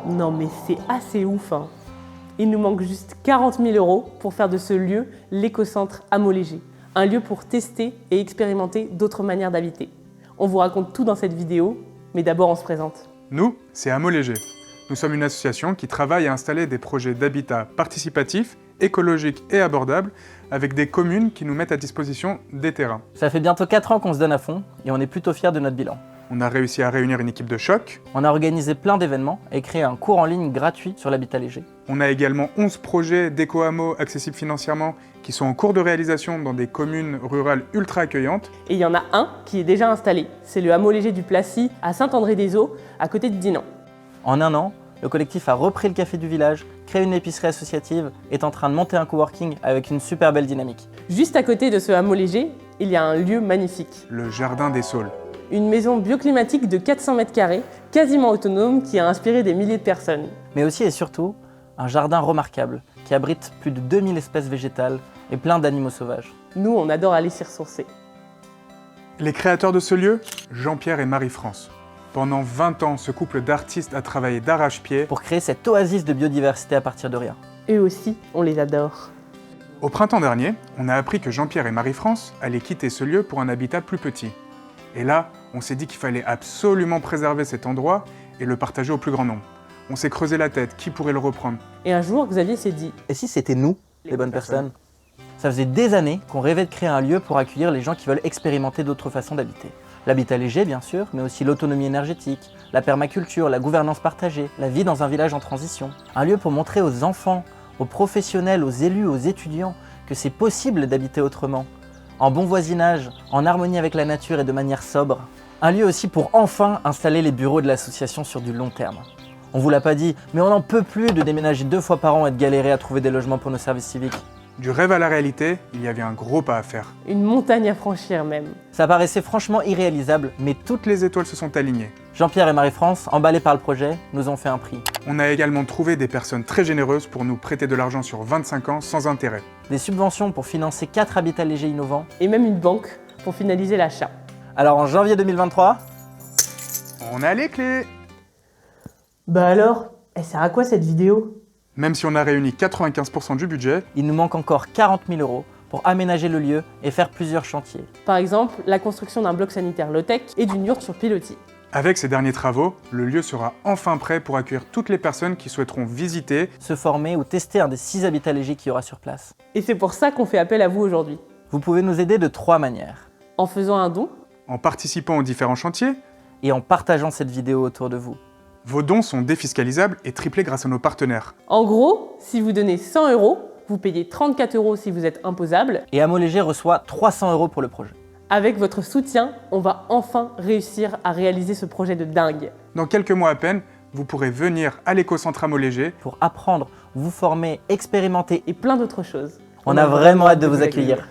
Non mais c'est assez ouf, hein. Il nous manque juste 40 000 € pour faire de ce lieu l'éco-centre Hameaux Légers. Un lieu pour tester et expérimenter d'autres manières d'habiter. On vous raconte tout dans cette vidéo, mais d'abord on se présente. Nous, c'est Hameaux Légers. Nous sommes une association qui travaille à installer des projets d'habitat participatif, écologique et abordable avec des communes qui nous mettent à disposition des terrains. Ça fait bientôt 4 ans qu'on se donne à fond et on est plutôt fiers de notre bilan. On a réussi à réunir une équipe de choc. On a organisé plein d'événements et créé un cours en ligne gratuit sur l'habitat léger. On a également 11 projets d'éco-hameaux accessibles financièrement qui sont en cours de réalisation dans des communes rurales ultra accueillantes. Et il y en a un qui est déjà installé. C'est le Hameau Léger du Placy à Saint-André-des-Eaux, à côté de Dinan. En un an, le collectif a repris le café du village, créé une épicerie associative, est en train de monter un coworking avec une super belle dynamique. Juste à côté de ce Hameau Léger, il y a un lieu magnifique. Le Jardin des Saules. Une maison bioclimatique de 400 m², quasiment autonome, qui a inspiré des milliers de personnes. Mais aussi et surtout, un jardin remarquable qui abrite plus de 2000 espèces végétales et plein d'animaux sauvages. Nous, on adore aller s'y ressourcer. Les créateurs de ce lieu, Jean-Pierre et Marie-France. Pendant 20 ans, ce couple d'artistes a travaillé d'arrache-pied Pour créer cette oasis de biodiversité à partir de rien. Eux aussi, on les adore. Au printemps dernier, on a appris que Jean-Pierre et Marie-France allaient quitter ce lieu pour un habitat plus petit. Et là, on s'est dit qu'il fallait absolument préserver cet endroit et le partager au plus grand nombre. On s'est creusé la tête, qui pourrait le reprendre? Et un jour, Xavier s'est dit Et si c'était nous, les bonnes personnes? Ça faisait des années qu'on rêvait de créer un lieu pour accueillir les gens qui veulent expérimenter d'autres façons d'habiter. L'habitat léger, bien sûr, mais aussi l'autonomie énergétique, la permaculture, la gouvernance partagée, la vie dans un village en transition. Un lieu pour montrer aux enfants, aux professionnels, aux élus, aux étudiants que c'est possible d'habiter autrement, en bon voisinage, en harmonie avec la nature et de manière sobre. Un lieu aussi pour enfin installer les bureaux de l'association sur du long terme. On vous l'a pas dit, mais on n'en peut plus de déménager 2 fois par an et de galérer à trouver des logements pour nos services civiques. Du rêve à la réalité, il y avait un gros pas à faire. une montagne à franchir même. Ça paraissait franchement irréalisable, mais Toutes les étoiles se sont alignées. Jean-Pierre et Marie-France, emballés par le projet, nous ont fait un prix. On a également trouvé des personnes très généreuses pour nous prêter de l'argent sur 25 ans sans intérêt. Des subventions pour financer 4 habitats légers innovants. Et même une banque pour finaliser l'achat. Alors en janvier 2023, On a les clés! Bah alors, elle sert à quoi cette vidéo? Même si on a réuni 95% du budget, il nous manque encore 40 000 € pour aménager le lieu et faire plusieurs chantiers. Par exemple, la construction d'un bloc sanitaire low-tech et d'une yourte sur pilotis. avec ces derniers travaux, le lieu sera enfin prêt pour accueillir toutes les personnes qui souhaiteront visiter. Se former ou tester un des 6 habitats légers qu'il y aura sur place. Et c'est pour ça qu'on fait appel à vous aujourd'hui. Vous pouvez nous aider de 3 manières. En faisant un don, En participant aux différents chantiers, Et en partageant cette vidéo autour de vous. vos dons sont défiscalisables et triplés grâce à nos partenaires. en gros, si vous donnez 100 €, vous payez 34 € si vous êtes imposable. Et Hameaux Léger reçoit 300 € pour le projet. Avec votre soutien, on va enfin réussir à réaliser ce projet de dingue. Dans quelques mois à peine, vous pourrez venir à l'éco-centre Hameaux Légers. Pour apprendre, vous former, expérimenter. Et plein d'autres choses. On a vraiment hâte de vous accueillir.